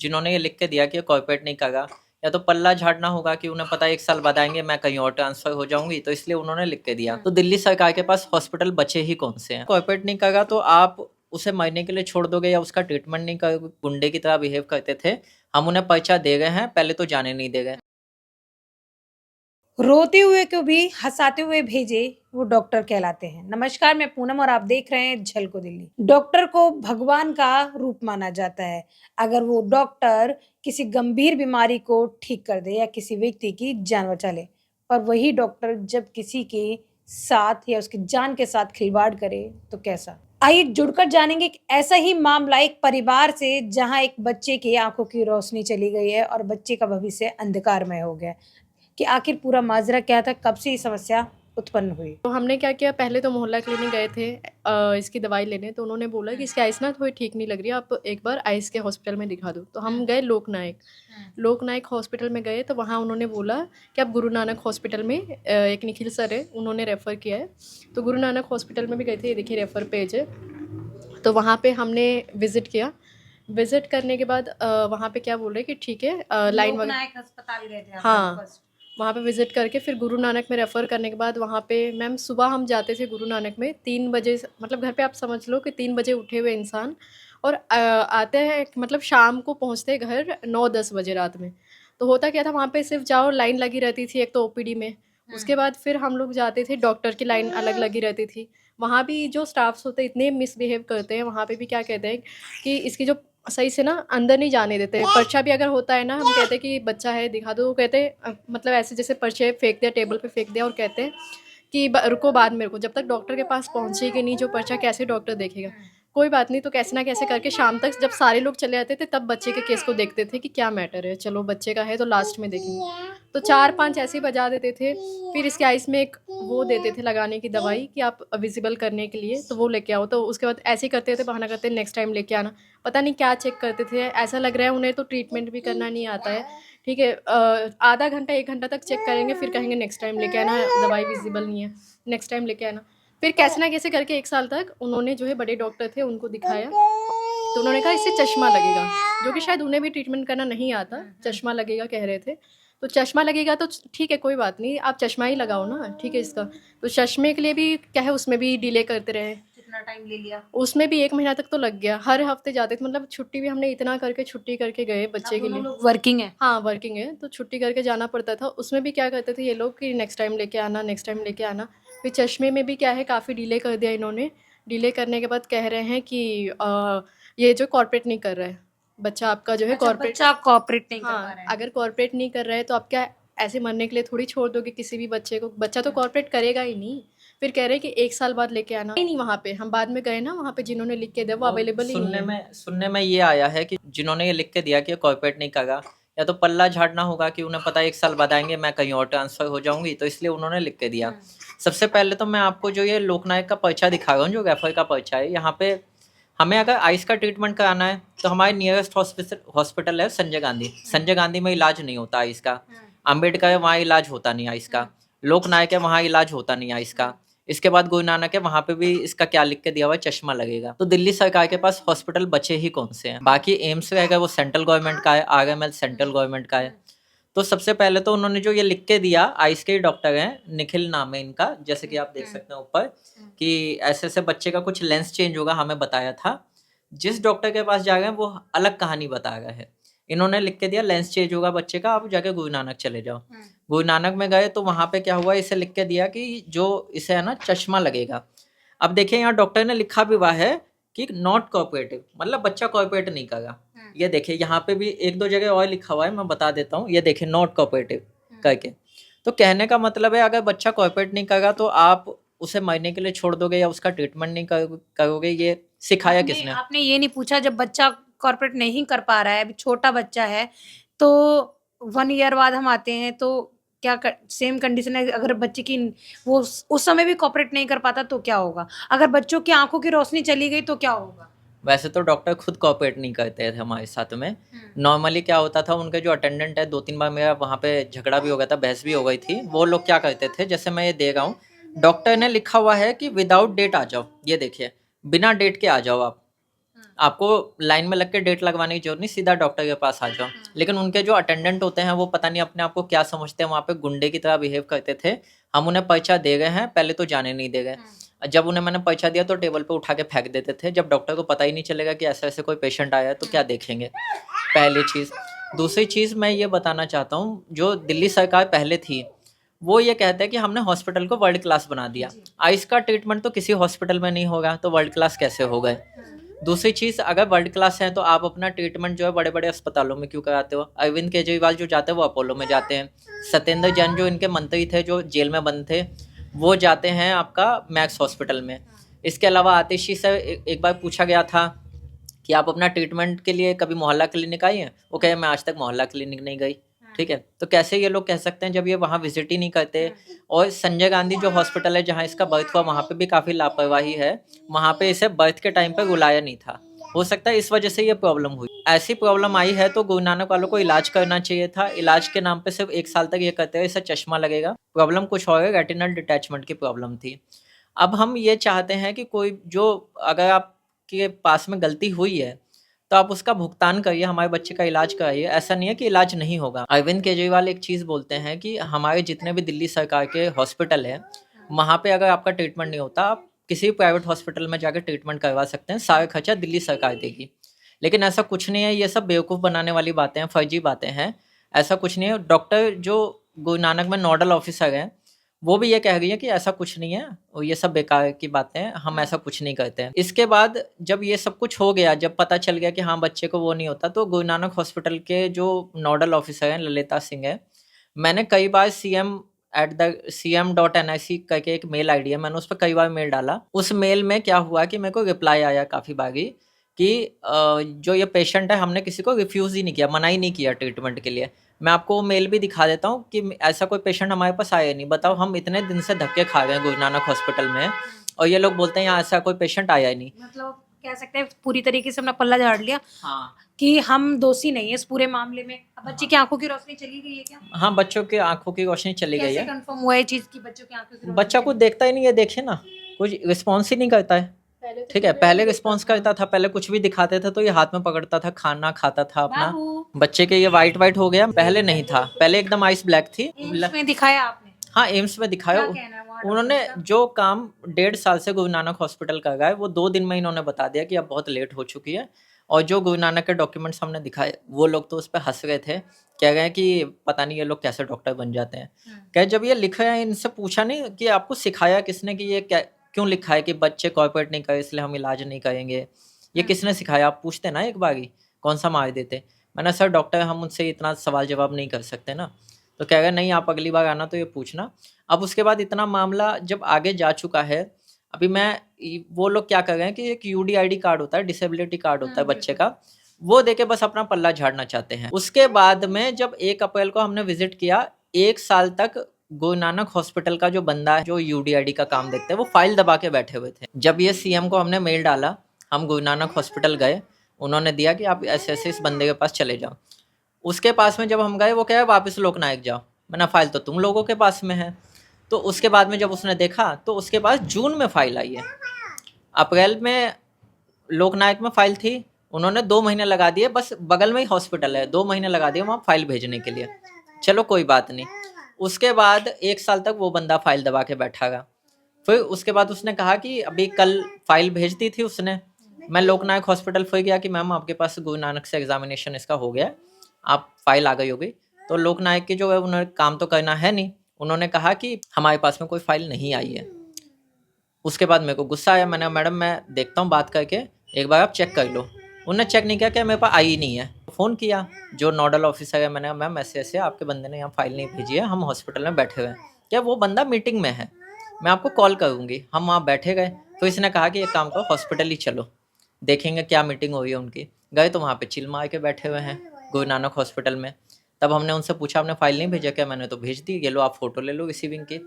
जिन्होंने ये लिख के दिया कि ये कॉर्पोरेट नहीं करा, या तो पल्ला झाड़ना होगा कि उन्हें पता है 1 साल बाद आएँगे मैं कहीं और ट्रांसफ़र हो जाऊँगी, तो इसलिए उन्होंने लिख के दिया। तो दिल्ली सरकार के पास हॉस्पिटल बचे ही कौन से हैं? कॉर्पोरेट नहीं करा तो आप उसे मरने के लिए छोड़ दोगे या उसका ट्रीटमेंट नहीं करोगे? गुंडे की तरह बिहेव करते थे, हम उन्हें पर्चा दे रहे हैं, पहले तो जाने नहीं दे रहे। रोते हुए को भी हँसाते हुए भेजे वो डॉक्टर कहलाते हैं। नमस्कार, मैं पूनम और आप देख रहे हैं झलको दिल्ली। डॉक्टर को भगवान का रूप माना जाता है। अगर वो डॉक्टर किसी गंभीर बीमारी को ठीक कर दे या किसी व्यक्ति की जान बचा ले, पर वही डॉक्टर जब किसी के साथ या उसकी जान के साथ खिलवाड़ करे तो कैसा? आइए जुड़कर जानेंगे एक ऐसा ही मामला एक परिवार से जहां एक बच्चे की आंखों की रोशनी चली गई है और बच्चे का भविष्य अंधकारमय हो गया। कि आखिर पूरा माजरा क्या था, कब से ये समस्या उत्पन्न हुई? तो हमने क्या किया, पहले तो मोहल्ला क्लिनिक गए थे इसकी दवाई लेने। तो उन्होंने बोला कि इसकी आइस ना थोड़ी ठीक नहीं लग रही है, आप एक बार आइस के हॉस्पिटल में दिखा दो। तो हम गए लोक नायक हॉस्पिटल में गए। तो वहाँ उन्होंने बोला कि आप गुरु नानक हॉस्पिटल में एक निखिल सर है, उन्होंने रेफ़र किया है। तो गुरु नानक हॉस्पिटल में भी गए थे, ये देखिए रेफ़र पेज है। तो वहाँ पे हमने विज़िट किया। विज़िट करने के बाद वहाँ पे क्या बोल रहे हैं कि ठीक है, लाइन वगैरह। लोकनायक अस्पताल गए थे आप हाँ, फर्स्ट? वहाँ पे विज़िट करके फिर गुरु नानक में रेफ़र करने के बाद वहाँ पे मैम सुबह हम जाते थे गुरु नानक में 3 बजे मतलब घर पे आप समझ लो कि 3 बजे उठे हुए इंसान और आते हैं मतलब शाम को पहुँचते हैं घर 9-10 बजे रात में। तो होता क्या था, वहाँ पे सिर्फ जाओ, लाइन लगी रहती थी एक तो ओपीडी में। उसके बाद फिर हम लोग जाते थे, डॉक्टर की लाइन अलग लगी रहती थी। वहाँ भी जो स्टाफ्स होते हैं इतने मिसबिहेव करते हैं, वहाँ पे भी क्या कहते हैं कि इसकी जो सही से ना अंदर नहीं जाने देते हैं। पर्चा भी अगर होता है ना, हम कहते हैं कि बच्चा है दिखा दो, वो कहते हैं मतलब ऐसे जैसे पर्चे फेंक दिया, टेबल पे फेंक दिया और कहते हैं कि रुको बाद में रुको, जब तक डॉक्टर के पास पहुँचेगी नहीं जो पर्चा, कैसे डॉक्टर देखेगा। कोई बात नहीं, तो कैसे ना कैसे करके शाम तक जब सारे लोग चले जाते थे तब बच्चे के केस को देखते थे कि क्या मैटर है, चलो बच्चे का है तो लास्ट में देखेंगे। तो 4-5 ऐसे ही बजा देते थे। फिर इसके आइस में एक वो देते थे लगाने की दवाई कि आप विजिबल करने के लिए, तो वो लेके आओ। तो उसके बाद ऐसे ही करते थे, बहाना करते नेक्स्ट टाइम लेके आना। पता नहीं क्या चेक करते थे, ऐसा लग रहा है उन्हें तो ट्रीटमेंट भी करना नहीं आता है। ठीक है, आधा घंटा 1 घंटा तक चेक करेंगे, फिर कहेंगे नेक्स्ट टाइम लेके आना, दवाई विजिबल नहीं है, नेक्स्ट टाइम लेके आना। फिर कैसे ना कैसे करके 1 साल तक उन्होंने जो है बड़े डॉक्टर थे उनको दिखाया। तो उन्होंने कहा इससे चश्मा लगेगा, जो कि शायद उन्हें भी ट्रीटमेंट करना नहीं आता, चश्मा लगेगा कह रहे थे। तो चश्मा लगेगा तो ठीक है, कोई बात नहीं, आप चश्मा ही लगाओ ना, ठीक है इसका। तो चश्मे के लिए भी क्या है, उसमें भी डिले करते रहे। कितना टाइम ले लिया? उसमें भी 1 महीना तक तो लग गया। हर हफ्ते जाते थे, मतलब छुट्टी भी हमने इतना करके छुट्टी करके गए बच्चे के लिए। वर्किंग है? हाँ, वर्किंग है, तो छुट्टी करके जाना पड़ता था। उसमें भी क्या करते थे ये लोग कि नेक्स्ट टाइम लेके आना, नेक्स्ट टाइम लेके आना। फिर चश्मे में भी क्या है, काफ़ी डिले कर दिया इन्होंने। डिले करने के बाद कह रहे हैं कि ये जो कॉर्पोरेट नहीं कर रहा है, बच्चा आपका जो है अच्छा, कॉर्पोरेट। बच्चा कोऑपरेट नहीं कर पा हाँ, रहा है। अगर कॉर्पोरेट नहीं कर रहा है तो आप क्या ऐसे मरने के लिए थोड़ी छोड़ दोगे किसी भी बच्चे को? बच्चा तो कॉर्पोरेट करेगा ही नहीं। फिर कह रहे हैं कि 1 साल बाद लेके आना। ही नहीं, वहाँ पे हम बाद में गए ना, वहाँ पे जिन्होंने लिख के दिया वो अवेलेबल ही नहीं सुनने है। में सुनने में ये आया है कि जिन्होंने ये लिख के दिया कि ये कॉर्पोरेट नहीं करा, या तो पल्ला झाड़ना होगा कि उन्हें पता है 1 साल बाद आएँगे मैं कहीं और ट्रांसफ़र हो जाऊँगी, तो इसलिए उन्होंने लिख के दिया। सबसे पहले तो मैं आपको जो ये लोकनायक का पर्चा दिखा रहा हूँ, जो रेफर का पर्चा है, यहाँ पे हमें अगर आइस का ट्रीटमेंट कराना है तो हमारे नियरेस्ट हॉस्पिटल है संजय गांधी। संजय गांधी में इलाज नहीं होता आइस का। अम्बेडकर है, वहाँ इलाज होता नहीं आइस का। लोकनायक है, वहाँ इलाज होता नहीं आइस का। इसके बाद गुरु नानक है, वहाँ पे भी इसका क्या लिख के दिया हुआ है, चश्मा लगेगा। तो दिल्ली सरकार के पास हॉस्पिटल बचे ही कौन से हैं? बाकी एम्स रहेगा, वो सेंट्रल गवर्नमेंट का है, आरएमएल सेंट्रल गवर्नमेंट का है। तो सबसे पहले तो उन्होंने जो ये लिख के दिया, आइस के ही डॉक्टर हैं, निखिल नाम है इनका, जैसे कि आप देख सकते हैं ऊपर कि ऐसे ऐसे बच्चे का कुछ लेंस चेंज होगा, हमें बताया था। जिस डॉक्टर के पास जा रहे हैं वो अलग कहानी बता रहा है। इन्होंने लिख के दिया लेंस चेंज होगा बच्चे का, आप जाके गुरु नानक चले जाओ। गुरु नानक में गए तो वहाँ पे क्या हुआ, इसे लिख के दिया कि जो इसे है ना चश्मा लगेगा। अब देखिए यहाँ डॉक्टर ने लिखा भी हुआ है कि नॉट कोऑपरेटिव, मतलब बच्चा कोऑपरेट नहीं करेगा। ये देखिए यहाँ पे भी 1-2 जगह और लिखा हुआ है, मैं बता देता हूँ। ये देखिए नॉट कोऑपरेटिव करके। तो कहने का मतलब है अगर बच्चा कोऑपरेट नहीं करेगा तो आप उसे मरने के लिए छोड़ दोगे या उसका ट्रीटमेंट नहीं करोगे, ये सिखाया आपने किसने? आपने ये नहीं पूछा, जब बच्चा कॉर्पोरेट नहीं कर पा रहा है, अभी छोटा बच्चा है, तो 1 ईयर बाद हम आते हैं तो क्या सेम कंडीशन है? अगर बच्चे की वो उस समय भी कॉर्पोरेट नहीं कर पाता तो क्या होगा? अगर बच्चों की आंखों की रोशनी चली गई तो क्या होगा? वैसे तो डॉक्टर खुद कोऑपरेट नहीं करते थे हमारे साथ में। नॉर्मली क्या होता था, उनके जो अटेंडेंट है, 2-3 बार मेरा वहाँ पे झगड़ा भी हो गया था, बहस भी हो गई थी। वो लोग क्या करते थे, जैसे मैं ये दे रहा हूँ, डॉक्टर ने लिखा हुआ है कि विदाउट डेट आ जाओ। ये देखिए, बिना डेट के आ जाओ आप। आपको लाइन में लग के डेट लगवाने की जरूरत नहीं, सीधा डॉक्टर के पास आ जाओ। लेकिन उनके जो अटेंडेंट होते हैं वो पता नहीं अपने आप को क्या समझते हैं, वहाँ पे गुंडे की तरह बिहेव करते थे। हम उन्हें पर्चा दे गए हैं, पहले तो जाने नहीं दे गए। जब उन्हें मैंने पर्चा दिया तो टेबल पे उठा के फेंक देते थे। जब डॉक्टर को पता ही नहीं चलेगा कि ऐसे ऐसे कोई पेशेंट आया है तो क्या देखेंगे, पहली चीज़। दूसरी चीज़ मैं ये बताना चाहता हूँ, जो दिल्ली सरकार पहले थी वो ये कहते हैं कि हमने हॉस्पिटल को वर्ल्ड क्लास बना दिया। आइस का ट्रीटमेंट तो किसी हॉस्पिटल में नहीं होगा, तो वर्ल्ड क्लास कैसे हो गए। दूसरी चीज़, अगर वर्ल्ड क्लास है तो आप अपना ट्रीटमेंट जो है बड़े बड़े अस्पतालों में क्यों कराते हो। अरविंद केजरीवाल जो जाते हैं वो अपोलो में जाते हैं। सत्येंद्र जैन जो इनके मंत्री थे जो जेल में बंद थे, वो जाते हैं आपका मैक्स हॉस्पिटल में। इसके अलावा आतिशी से एक बार पूछा गया था कि आप अपना ट्रीटमेंट के लिए कभी मोहल्ला क्लिनिक आई हैं, वो कहे मैं आज तक मोहल्ला क्लिनिक नहीं गई। ठीक है, तो कैसे ये लोग कह सकते हैं जब ये वहाँ विजिट ही नहीं करते। और संजय गांधी जो हॉस्पिटल है जहाँ इसका बर्थ हुआ, वहाँ पे भी काफ़ी लापरवाही है। वहाँ पे इसे बर्थ के टाइम पे बुलाया नहीं था, हो सकता है इस वजह से ये प्रॉब्लम हुई। ऐसी प्रॉब्लम आई है तो गुरु नानक वालों को इलाज करना चाहिए था। इलाज के नाम पे सिर्फ 1 साल तक ये करते रहे, इससे चश्मा लगेगा। प्रॉब्लम कुछ और है, रेटिनल डिटैचमेंट की प्रॉब्लम थी। अब हम ये चाहते हैं कि कोई जो, अगर आपके पास में गलती हुई है तो आप उसका भुगतान करिए, हमारे बच्चे का इलाज कराइए। ऐसा नहीं है कि इलाज नहीं होगा। अरविंद केजरीवाल एक चीज़ बोलते हैं कि हमारे जितने भी दिल्ली सरकार के हॉस्पिटल है, वहाँ पे अगर आपका ट्रीटमेंट नहीं होता, आप किसी भी प्राइवेट हॉस्पिटल में जाकर ट्रीटमेंट करवा सकते हैं, सारा खर्चा दिल्ली सरकार देगी। लेकिन ऐसा कुछ नहीं है, ये सब बेवकूफ़ बनाने वाली बातें हैं, फर्जी बातें हैं। ऐसा कुछ नहीं है। डॉक्टर जो गुरु नानक में नोडल ऑफिसर हैं वो भी ये कह रही है कि ऐसा कुछ नहीं है, और ये सब बेकार की बातें हैं, हम ऐसा कुछ नहीं करते हैं। इसके बाद जब ये सब कुछ हो गया, जब पता चल गया कि हाँ बच्चे को वो नहीं होता, तो गुरु नानक हॉस्पिटल के जो नोडल ऑफिसर हैं ललिता सिंह है, मैंने कई बार cm@cm.nic करके एक मेल आईडी है, मैंने उस पर कई बार मेल डाला। उस मेल में क्या हुआ कि मेरे को रिप्लाई आया काफ़ी बारी कि जो ये पेशेंट है हमने किसी को रिफ्यूज़ ही नहीं किया, मना ही नहीं किया ट्रीटमेंट के लिए। मैं आपको वो मेल भी दिखा देता हूँ कि ऐसा कोई पेशेंट हमारे पास आया नहीं। बताओ, हम इतने दिन से धक्के खा गए गुरु नानक हॉस्पिटल में, और ये लोग बोलते हैं यहाँ ऐसा कोई पेशेंट आया ही नहीं। मतलब कह सकते हैं पूरी तरीके से अपना पल्ला झाड़ लिया हाँ कि हम दोषी नहीं है इस पूरे मामले में। अब बच्चे की आंखों की रोशनी चली गई है क्या? हाँ, बच्चों की आंखों की रोशनी चली गई कैसे है। कंफर्म हुआ ये चीज कि बच्चों की आंखों की रोशनी बच्चा कुछ देखता ही नहीं है, देखिए ना, कुछ रिस्पॉन्स ही नहीं करता है। ठीक है, पहले रिस्पॉन्स करता था, पहले कुछ भी दिखाते थे तो ये हाथ में पकड़ता था, खाना खाता था अपना। बाबू, बच्चे के ये वाइट हो गया, पहले नहीं था, पहले एकदम आइस ब्लैक थी। एम्स में दिखाया आपने? हाँ, एम्स में दिखाया। क्या कहना है वहाँ उन्होंने डॉक्टर का? जो काम 1.5 साल से गुरु नानक हॉस्पिटल कर रहा है, वो 2 दिन में इन्होंने बता दिया कि अब बहुत लेट हो चुकी है। और जो गुरु नानक के डॉक्यूमेंट्स हमने दिखाए, वो लोग तो उस पर हंस रहे थे, कह रहे हैं कि पता नहीं ये लोग कैसे डॉक्टर बन जाते हैं। क्या जब ये लिखा है, इनसे पूछा नहीं कि आपको सिखाया किसने कि ये क्या क्यों लिखा है कि बच्चे कॉर्पोरेट नहीं करे इसलिए हम इलाज नहीं करेंगे, ये किसने सिखाया? आप पूछते ना एक बार ही, कौन सा मार देते। मैंने सर डॉक्टर हम उनसे इतना सवाल जवाब नहीं कर सकते ना। तो कह रहे नहीं, आप अगली बार आना तो ये पूछना। अब उसके बाद इतना मामला जब आगे जा चुका है, अभी वो लोग क्या कर रहे हैं कि एक UDID कार्ड होता है, डिसेबिलिटी कार्ड होता है बच्चे का, वो देके बस अपना पल्ला झाड़ना चाहते हैं। उसके बाद में जब 1 अप्रैल को हमने विजिट किया, 1 साल तक गुरु नानक हॉस्पिटल का जो बंदा है जो UDID का काम देखते हैं, वो फाइल दबा के बैठे हुए थे। जब ये CM को हमने मेल डाला, हम गुरु नानक हॉस्पिटल गए, उन्होंने दिया कि आप ऐसे ऐसे इस बंदे के पास चले जाओ। उसके पास में जब हम गए, वो कह रहे वापस लोकनायक जाओ। मैंने फाइल तो तुम लोगों के पास में है। तो उसके बाद में जब उसने देखा तो उसके पास जून में फाइल आई है, अप्रैल में लोकनायक में फाइल थी, उन्होंने 2 महीने लगा दिए, बस बगल में ही हॉस्पिटल है, 2 महीने लगा दिए वहाँ फाइल भेजने के लिए। चलो कोई बात नहीं। उसके बाद 1 साल तक वो बंदा फाइल दबा के बैठा रहा। फिर उसके बाद उसने कहा कि अभी कल फाइल भेज दी थी उसने। मैं लोकनायक हॉस्पिटल फिर गया कि मैम आपके पास गुरु नानक से एग्जामिनेशन इसका हो गया, आप फाइल आ गई होगी। तो लोकनायक की जो है, उन्होंने काम तो करना है नहीं, उन्होंने कहा कि हमारे पास में कोई फाइल नहीं आई है। उसके बाद मेरे को गुस्सा आया, मैंने मैडम मैं देखता हूँ बात करके, एक बार आप चेक कर लो। उन्होंने चेक नहीं किया, क्या मेरे पास आई ही नहीं है। फ़ोन किया जो नोडल ऑफिसर है, मैंने कहा मैम ऐसे ऐसे आपके बंदे ने यहाँ फाइल नहीं भेजी है, हम हॉस्पिटल में बैठे हुए हैं। क्या वो बंदा मीटिंग में है, मैं आपको कॉल करूँगी। हम वहाँ बैठे गए, तो इसने कहा कि एक काम करो हॉस्पिटल ही चलो, देखेंगे क्या मीटिंग हुई है उनकी। गए तो वहाँ पे चिल मार के बैठे हुए हैं गुरु नानक हॉस्पिटल में। तब हमने उनसे पूछा आपने फाइल नहीं भेजा क्या? मैंने तो भेज दी, ये लो आप फ़ोटो ले लो रिसीविंग की।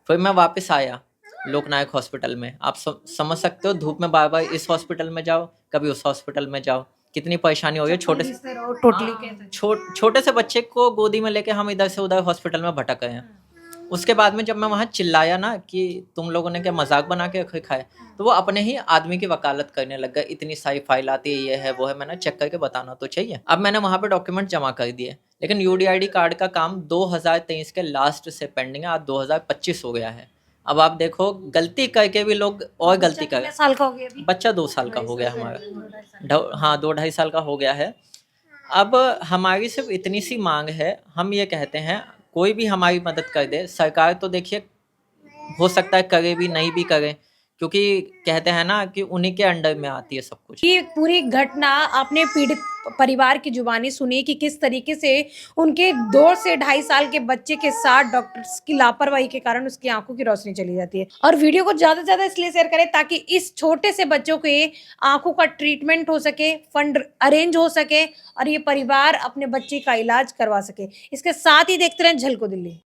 फिर मैं वापस आया लोकनायक हॉस्पिटल में। आप समझ सकते हो, धूप में बार बार इस हॉस्पिटल में जाओ, कभी उस हॉस्पिटल में जाओ, कितनी परेशानी हो रही है। टोटली छोटे से बच्चे को गोदी में लेके हम इधर से उधर हॉस्पिटल में भटक गए हैं। उसके बाद में जब मैं वहाँ चिल्लाया ना कि तुम लोगों ने क्या मजाक बना के रखा है, तो वो अपने ही आदमी की वकालत करने लग गए, इतनी सारी फाइल आती है, ये है वो है। मैंने चेक करके बताना तो चाहिए। अब मैंने वहाँ पे डॉक्यूमेंट जमा कर दिए, लेकिन यूडीआईडी कार्ड का काम 2023 के लास्ट से पेंडिंग है, आज 2025 हो गया है। अब आप देखो, गलती करके भी लोग और गलती कर। कितने साल का हो गया अभी? बच्चा 2 साल का हो गया हमारा। हाँ, 2 ढाई साल का हो गया है। अब हमारी सिर्फ इतनी सी मांग है, हम ये कहते हैं कोई भी हमारी मदद कर दे। सरकार तो देखिए हो सकता है करे भी, नहीं भी करे, क्योंकि कहते हैं ना कि उन्हीं के अंडर में आती है सब कुछ। ये पूरी घटना आपने पीड़ित परिवार की जुबानी सुनी कि किस तरीके से उनके 2 से ढाई साल के बच्चे के साथ डॉक्टर्स की लापरवाही के कारण उसकी आंखों की रोशनी चली जाती है। और वीडियो को ज्यादा से ज्यादा इसलिए शेयर करें ताकि इस छोटे से बच्चों के आंखों का ट्रीटमेंट हो सके, फंड अरेंज हो सके और ये परिवार अपने बच्चे का इलाज करवा सके। इसके साथ ही देखते रहें झलको दिल्ली।